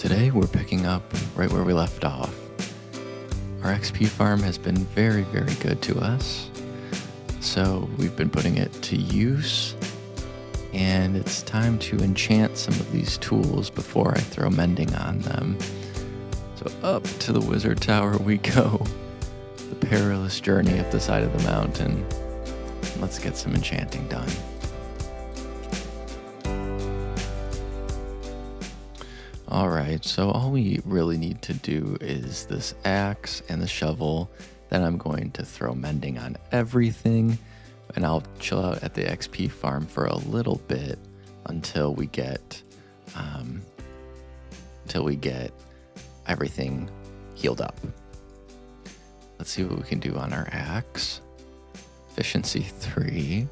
Today we're picking up right where we left off. Our XP farm has been very, very good to us, so we've been putting it to use, and it's time to enchant some of these tools before I throw mending on them. So up to the wizard tower we go, the perilous journey up the side of the mountain. Let's get some enchanting done. Alright, so all we really need to do is this axe and the shovel. Then I'm going to throw mending on everything, and I'll chill out at the XP farm for a little bit until we get everything healed up. Let's see what we can do on our axe. Efficiency 3.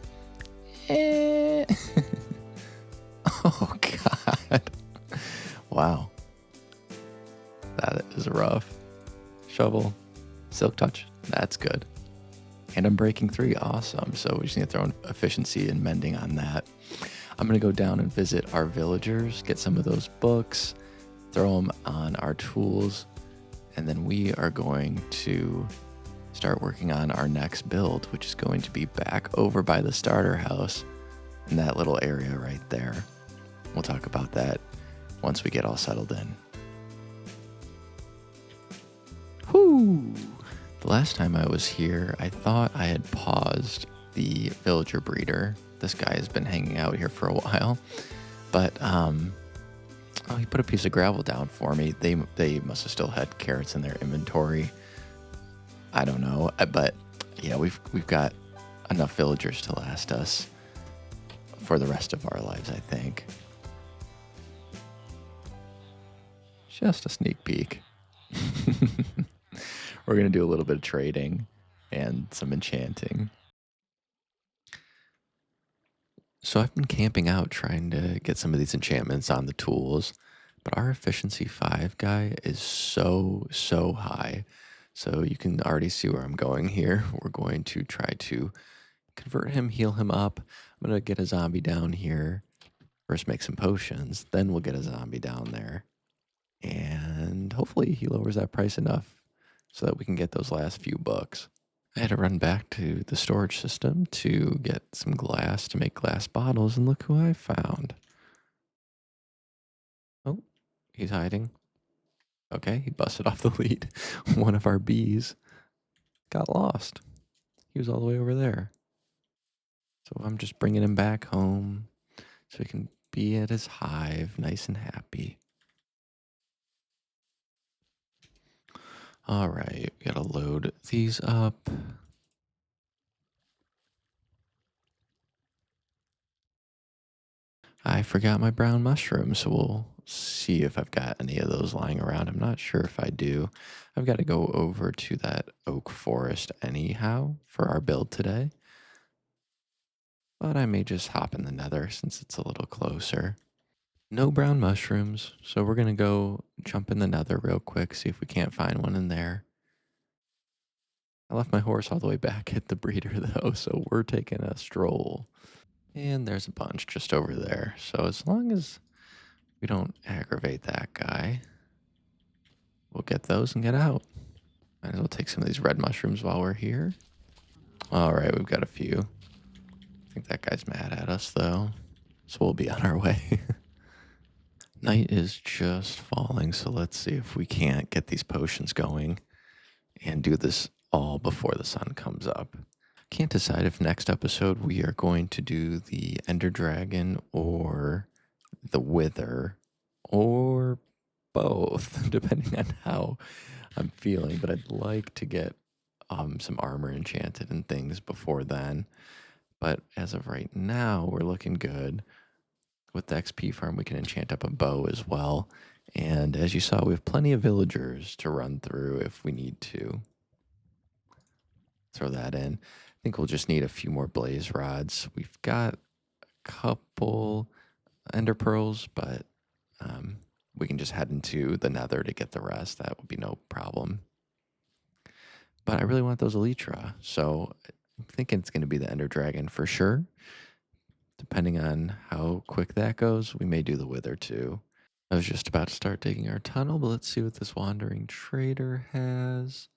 Oh god. Wow. That is rough. Shovel. Silk touch. That's good. And I'm breaking 3. Awesome. So we just need to throw in efficiency and mending on that. I'm going to go down and visit our villagers, get some of those books, throw them on our tools, and then we are going to start working on our next build, which is going to be back over by the starter house in that little area right there. We'll talk about that once we get all settled in. Whoo! The last time I was here, I thought I had paused the villager breeder. This guy has been hanging out here for a while, but he put a piece of gravel down for me. They must have still had carrots in their inventory. I don't know, but yeah, we've got enough villagers to last us for the rest of our lives, I think. Just a sneak peek. We're going to do a little bit of trading and some enchanting. So I've been camping out trying to get some of these enchantments on the tools, but our efficiency 5 guy is so high. So you can already see where I'm going here. We're going to try to convert him, heal him up. I'm going to get a zombie down here. First make some potions, then we'll get a zombie down there. And hopefully he lowers that price enough so that we can get those last few books. I had to run back to the storage system to get some glass to make glass bottles, and look who I found. Oh, he's hiding. Okay, he busted off the lead. One of our bees got lost. He was all the way over there. So I'm just bringing him back home so he can be at his hive nice and happy. All right, we gotta load these up. I forgot my brown mushrooms, so we'll see if I've got any of those lying around. I'm not sure if I do. I've got to go over to that oak forest anyhow for our build today. But I may just hop in the nether since it's a little closer. No brown mushrooms, so we're going to go jump in the nether real quick, see if we can't find one in there. I left my horse all the way back at the breeder though, so we're taking a stroll. And there's a bunch just over there. So as long as we don't aggravate that guy, we'll get those and get out. Might as well take some of these red mushrooms while we're here. All right, we've got a few. I think that guy's mad at us though, so we'll be on our way. Night is just falling, so let's see if we can't get these potions going and do this all before the sun comes up. Can't decide if next episode we are going to do the Ender Dragon or the Wither or both, depending on how I'm feeling. But I'd like to get some armor enchanted and things before then. But as of right now, we're looking good. With the XP farm, we can enchant up a bow as well. And as you saw, we have plenty of villagers to run through if we need to. Throw that in. I think we'll just need a few more blaze rods. We've got a couple ender pearls, but we can just head into the nether to get the rest. That would be no problem. But I really want those elytra, so I'm thinking it's going to be the ender dragon for sure. Depending on how quick that goes, we may do the wither too. I was just about to start digging our tunnel, but let's see what this wandering trader has.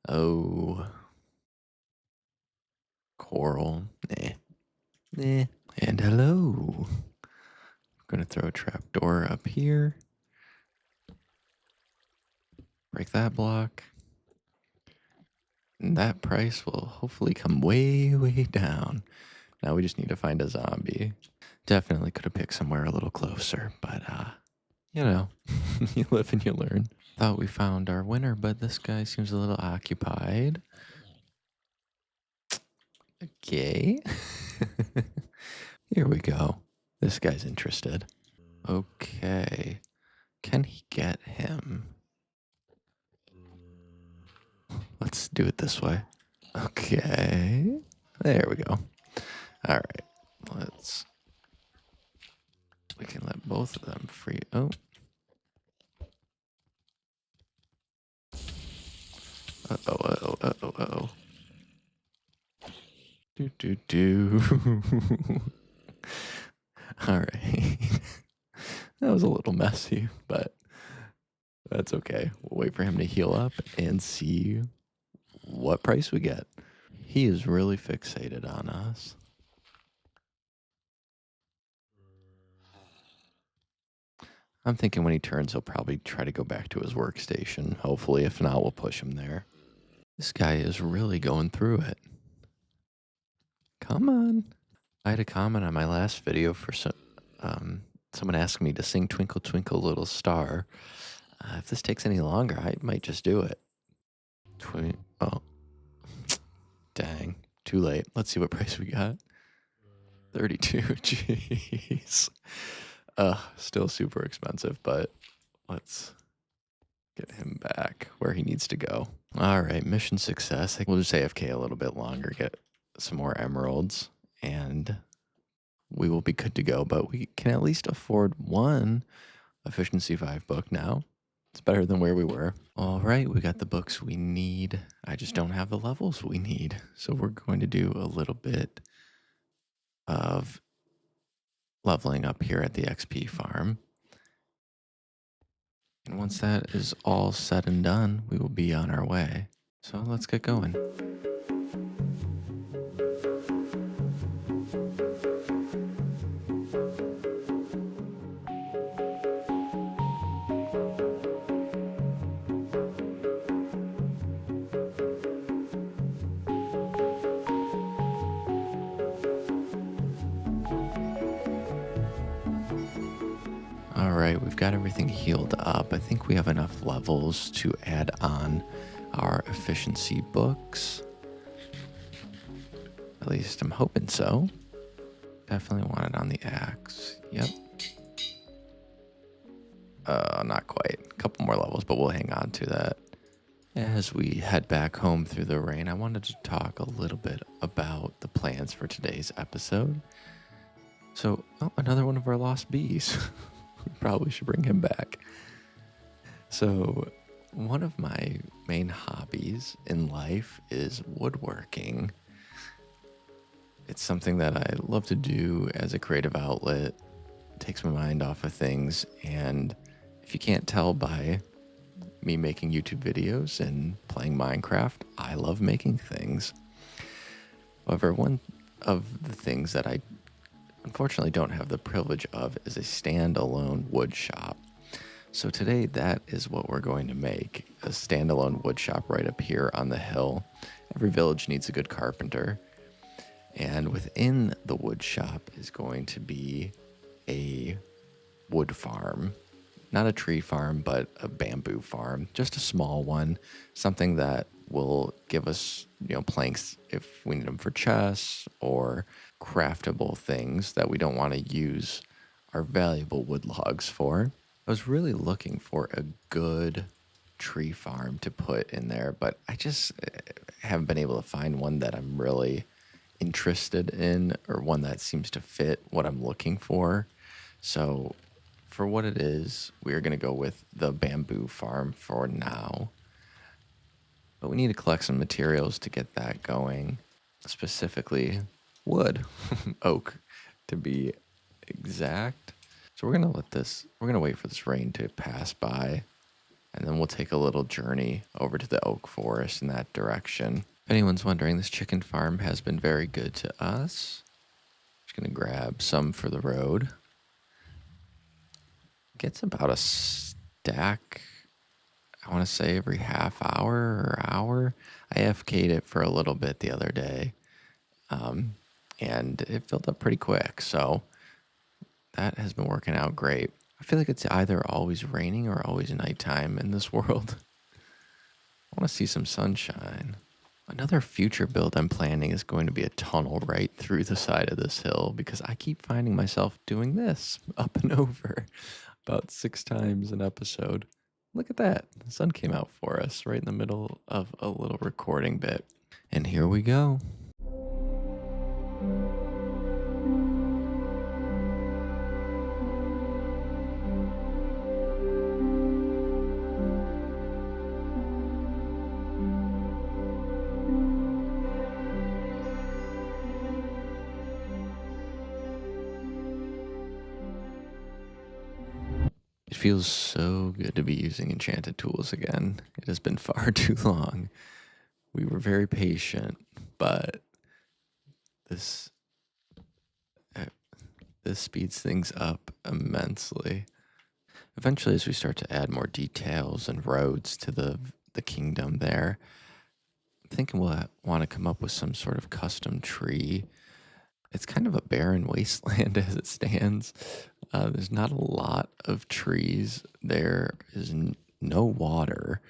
Oh, coral. Nah. Nah. And hello. I'm going to throw a trapdoor up here. Break that block. And that price will hopefully come way, way down. Now we just need to find a zombie. Definitely could have picked somewhere a little closer, but you know, you live and you learn. Thought we found our winner, but this guy seems a little occupied. Okay. Here we go. This guy's interested. Okay. Can he get him? Let's do it this way. Okay. There we go. All right. We can let both of them free. Oh. Uh-oh, uh-oh, uh-oh, uh-oh. Do. All right. That was a little messy, but that's okay. We'll wait for him to heal up and see what price we get. He is really fixated on us. I'm thinking when he turns, he'll probably try to go back to his workstation. Hopefully, if not, we'll push him there. This guy is really going through it. Come on. I had a comment on my last video for someone asked me to sing Twinkle Twinkle Little Star. If this takes any longer, I might just do it. Oh, dang. Too late. Let's see what price we got. 32. Jeez. Still super expensive, but let's get him back where he needs to go. All right, mission success. I think we'll just AFK a little bit longer, get some more emeralds, and we will be good to go. But we can at least afford one Efficiency 5 book now. It's better than where we were. All right, we got the books we need. I just don't have the levels we need. So we're going to do a little bit of leveling up here at the XP farm. And once that is all said and done, we will be on our way. So let's get going. All right, we've got everything healed up. I think we have enough levels to add on our efficiency books. At least I'm hoping so. Definitely want it on the axe. Yep. Not quite. A couple more levels, but we'll hang on to that. As we head back home through the rain, I wanted to talk a little bit about the plans for today's episode. So, another one of our lost bees. We probably should bring him back. So, one of my main hobbies in life is woodworking. It's something that I love to do as a creative outlet. It takes my mind off of things. And if you can't tell by me making YouTube videos and playing Minecraft, I love making things. However, one of the things that I unfortunately don't have the privilege of is a standalone wood shop. So today that is what we're going to make, a standalone wood shop right up here on the hill. Every village needs a good carpenter. And within the wood shop is going to be a wood farm. Not a tree farm, but a bamboo farm. Just a small one. Something that will give us, planks if we need them for chests or craftable things that we don't want to use our valuable wood logs for. I was really looking for a good tree farm to put in there, but I just haven't been able to find one that I'm really interested in or one that seems to fit what I'm looking for. So for what it is, we're going to go with the bamboo farm for now. But we need to collect some materials to get that going, specifically wood, oak to be exact. So we're gonna wait for this rain to pass by, and then we'll take a little journey over to the oak forest in that direction. If anyone's wondering, this chicken farm has been very good to us. Just gonna grab some for the road. Gets about a stack, I want to say every half hour or hour. I AFK'd it for a little bit the other day, and it filled up pretty quick. So that has been working out great. I feel like it's either always raining or always nighttime in this world. I want to see some sunshine. Another future build I'm planning is going to be a tunnel right through the side of this hill because I keep finding myself doing this up and over about 6 times an episode. Look at that. The sun came out for us right in the middle of a little recording bit. And here we go. It feels so good to be using enchanted tools again. It has been far too long. We were very patient, but this uh, this speeds things up immensely. Eventually, as we start to add more details and roads to the kingdom there, I'm thinking we'll want to come up with some sort of custom tree. It's kind of a barren wasteland as it stands. There's not a lot of trees. There is no water.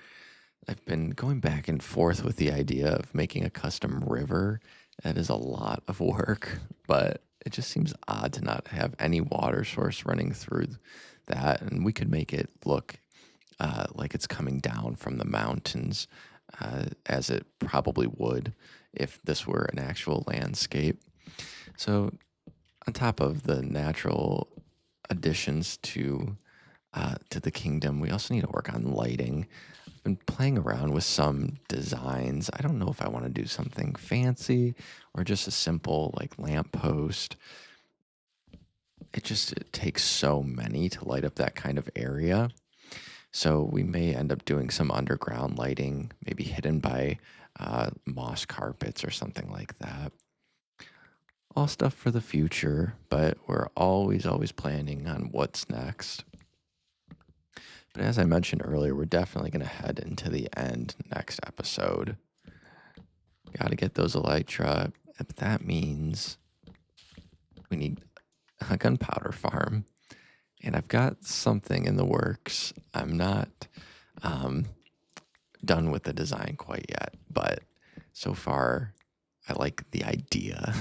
I've been going back and forth with the idea of making a custom river. That is a lot of work, but it just seems odd to not have any water source running through that. And we could make it look like it's coming down from the mountains, as it probably would if this were an actual landscape. So, on top of the natural additions to the kingdom, we also need to work on lighting. I've been playing around with some designs. I don't know if I want to do something fancy or just a simple like lamppost. It takes so many to light up that kind of area. So we may end up doing some underground lighting, maybe hidden by moss carpets or something like that. All stuff for the future, but we're always planning on what's next. But as I mentioned earlier, we're definitely going to head into the end next episode. Got to get those elytra. But that means we need a gunpowder farm. And I've got something in the works. I'm not done with the design quite yet, but so far I like the idea.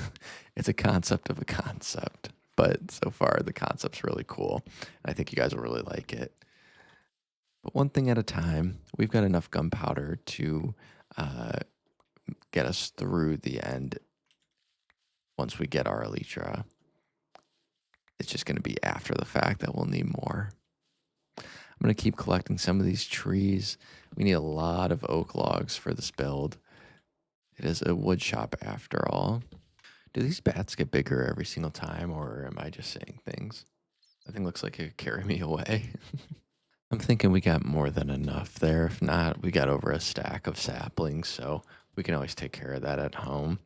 It's a concept of a concept, but so far the concept's really cool. And I think you guys will really like it. But one thing at a time, we've got enough gunpowder to get us through the end once we get our elytra. It's just going to be after the fact that we'll need more. I'm going to keep collecting some of these trees. We need a lot of oak logs for this build. It is a wood shop after all. Do these bats get bigger every single time, or am I just saying things? That thing looks like it could carry me away. I'm thinking we got more than enough there. If not, we got over a stack of saplings, so we can always take care of that at home.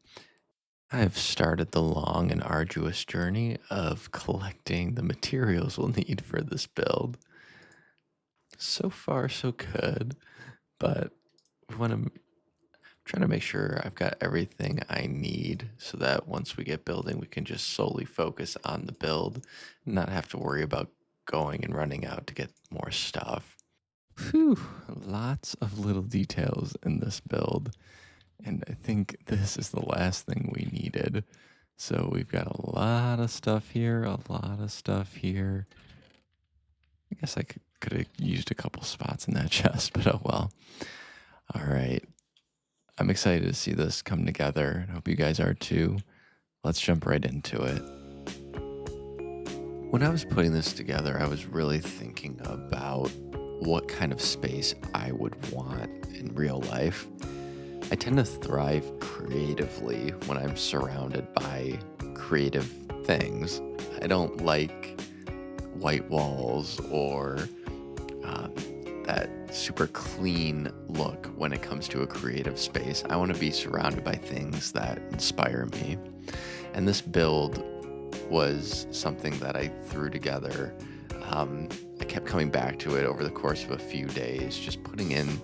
I've started the long and arduous journey of collecting the materials we'll need for this build. So far, so good, but we want to trying to make sure I've got everything I need so that once we get building, we can just solely focus on the build, and not have to worry about going and running out to get more stuff. Whew, lots of little details in this build, and I think this is the last thing we needed. So we've got a lot of stuff here, a lot of stuff here. I guess I could have used a couple spots in that chest, but oh well. All right. I'm excited to see this come together. I hope you guys are too. Let's jump right into it. When I was putting this together, I was really thinking about what kind of space I would want in real life. I tend to thrive creatively when I'm surrounded by creative things. I don't like white walls or um, that super clean look when it comes to a creative space. I want to be surrounded by things that inspire me. And this build was something that I threw together. I kept coming back to it over the course of a few days, just putting in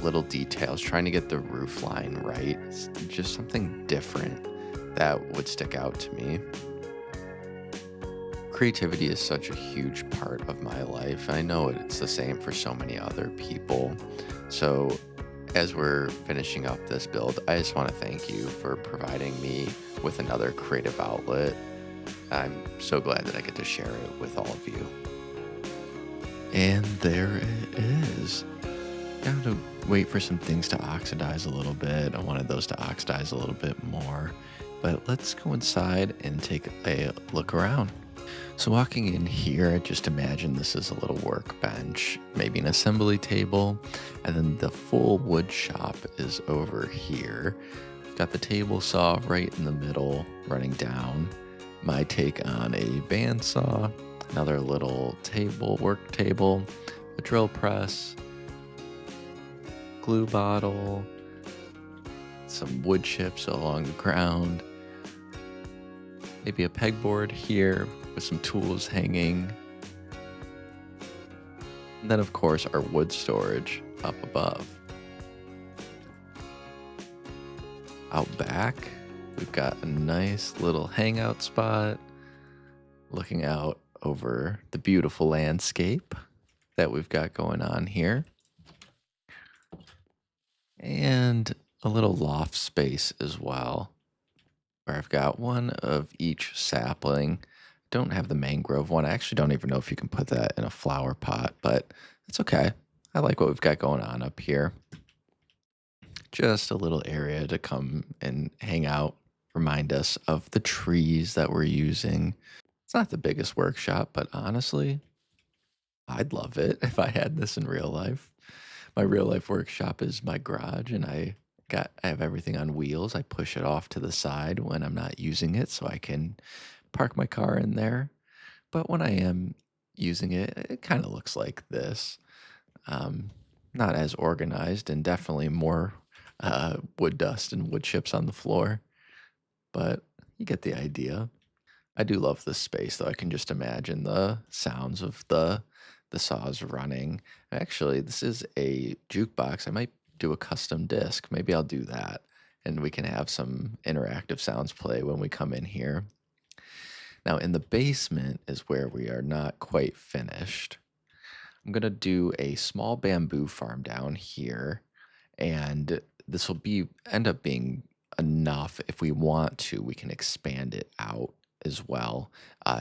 little details, trying to get the roof line right, just something different that would stick out to me. Creativity is such a huge part of my life. I know it's the same for so many other people. So, as we're finishing up this build, I just want to thank you for providing me with another creative outlet. I'm so glad that I get to share it with all of you. And there it is. Got to wait for some things to oxidize a little bit. I wanted those to oxidize a little bit more. But let's go inside and take a look around. So walking in here, just imagine this is a little workbench, maybe an assembly table, and then the full wood shop is over here. We've got the table saw right in the middle running down. My take on a bandsaw, another little table, work table, a drill press, glue bottle, some wood chips along the ground, maybe a pegboard here with some tools hanging. And then, of course, our wood storage up above. Out back, we've got a nice little hangout spot looking out over the beautiful landscape that we've got going on here. And a little loft space as well, where I've got one of each sapling. Don't have the mangrove one. I actually don't even know if you can put that in a flower pot, but it's okay. I like what we've got going on up here. Just a little area to come and hang out, remind us of the trees that we're using. It's not the biggest workshop, but honestly, I'd love it if I had this in real life. My real life workshop is my garage, and I have everything on wheels. I push it off to the side when I'm not using it so I can park my car in there. But when I am using it, it kind of looks like this. Um, Not as organized and definitely more wood dust and wood chips on the floor, but you get the idea. I do love this space, though. I can just imagine the sounds of the saws running. Actually, this is a jukebox. I might do a custom disc. Maybe I'll do that, and we can have some interactive sounds play when we come in here. Now, in the basement is where we are not quite finished. I'm gonna do a small bamboo farm down here, and this will be end up being enough. If we want to, we can expand it out as well.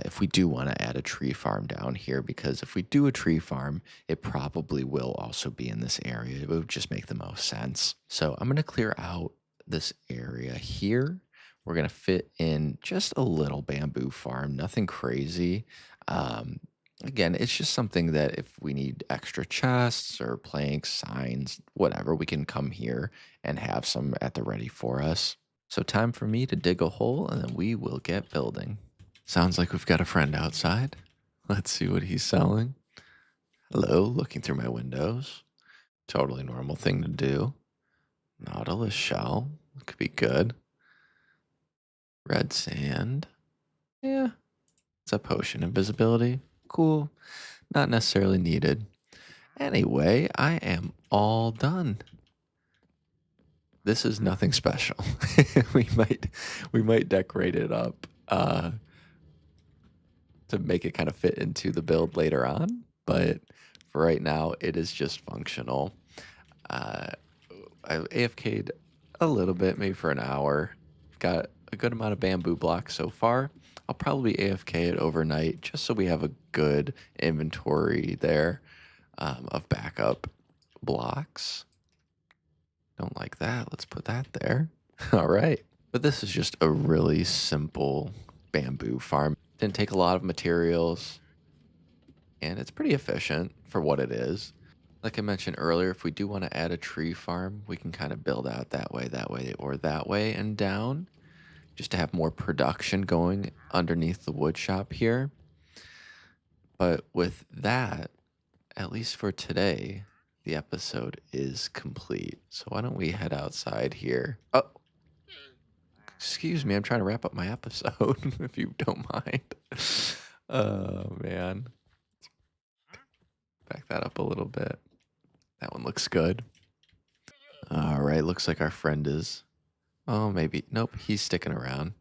If we do want to add a tree farm down here, because if we do a tree farm, it probably will also be in this area. It would just make the most sense. So I'm gonna clear out this area here. We're gonna fit in just a little bamboo farm, nothing crazy. Um, Again, it's just something that if we need extra chests or planks, signs, whatever, we can come here and have some at the ready for us. So, time for me to dig a hole and then we will get building. Sounds like we've got a friend outside. Let's see what he's selling. Hello, looking through my windows. Totally normal thing to do. Nautilus shell. Could be good. Red sand. Yeah. It's a potion. Invisibility. Cool. Not necessarily needed. Anyway, I am all done. This is nothing special. we might decorate it up to make it kind of fit into the build later on, but for right now, it is just functional. Uh, I AFK'd a little bit, maybe for an hour. Got a good amount of bamboo blocks so far. I'll probably AFK it overnight just so we have a good inventory there of backup blocks. Don't like that. Let's put that there. All right. But this is just a really simple bamboo farm. Didn't take a lot of materials, and it's pretty efficient for what it is. Like I mentioned earlier, if we do want to add a tree farm, we can kind of build out that way, or that way and down, just to have more production going underneath the wood shop here. But with that, at least for today, the episode is complete. So why don't we head outside here? Oh, excuse me, I'm trying to wrap up my episode, if you don't mind. Oh, man. Back that up a little bit. That one looks good. All right, looks like our friend is. Oh, maybe. Nope, he's sticking around.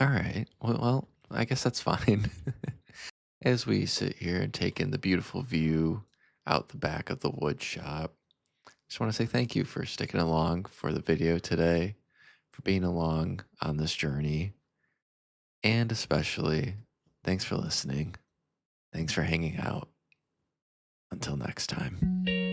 All right. Well, I guess that's fine. As we sit here and take in the beautiful view out the back of the wood shop, just want to say thank you for sticking along for the video today, for being along on this journey, and especially thanks for listening. Thanks for hanging out. Until next time.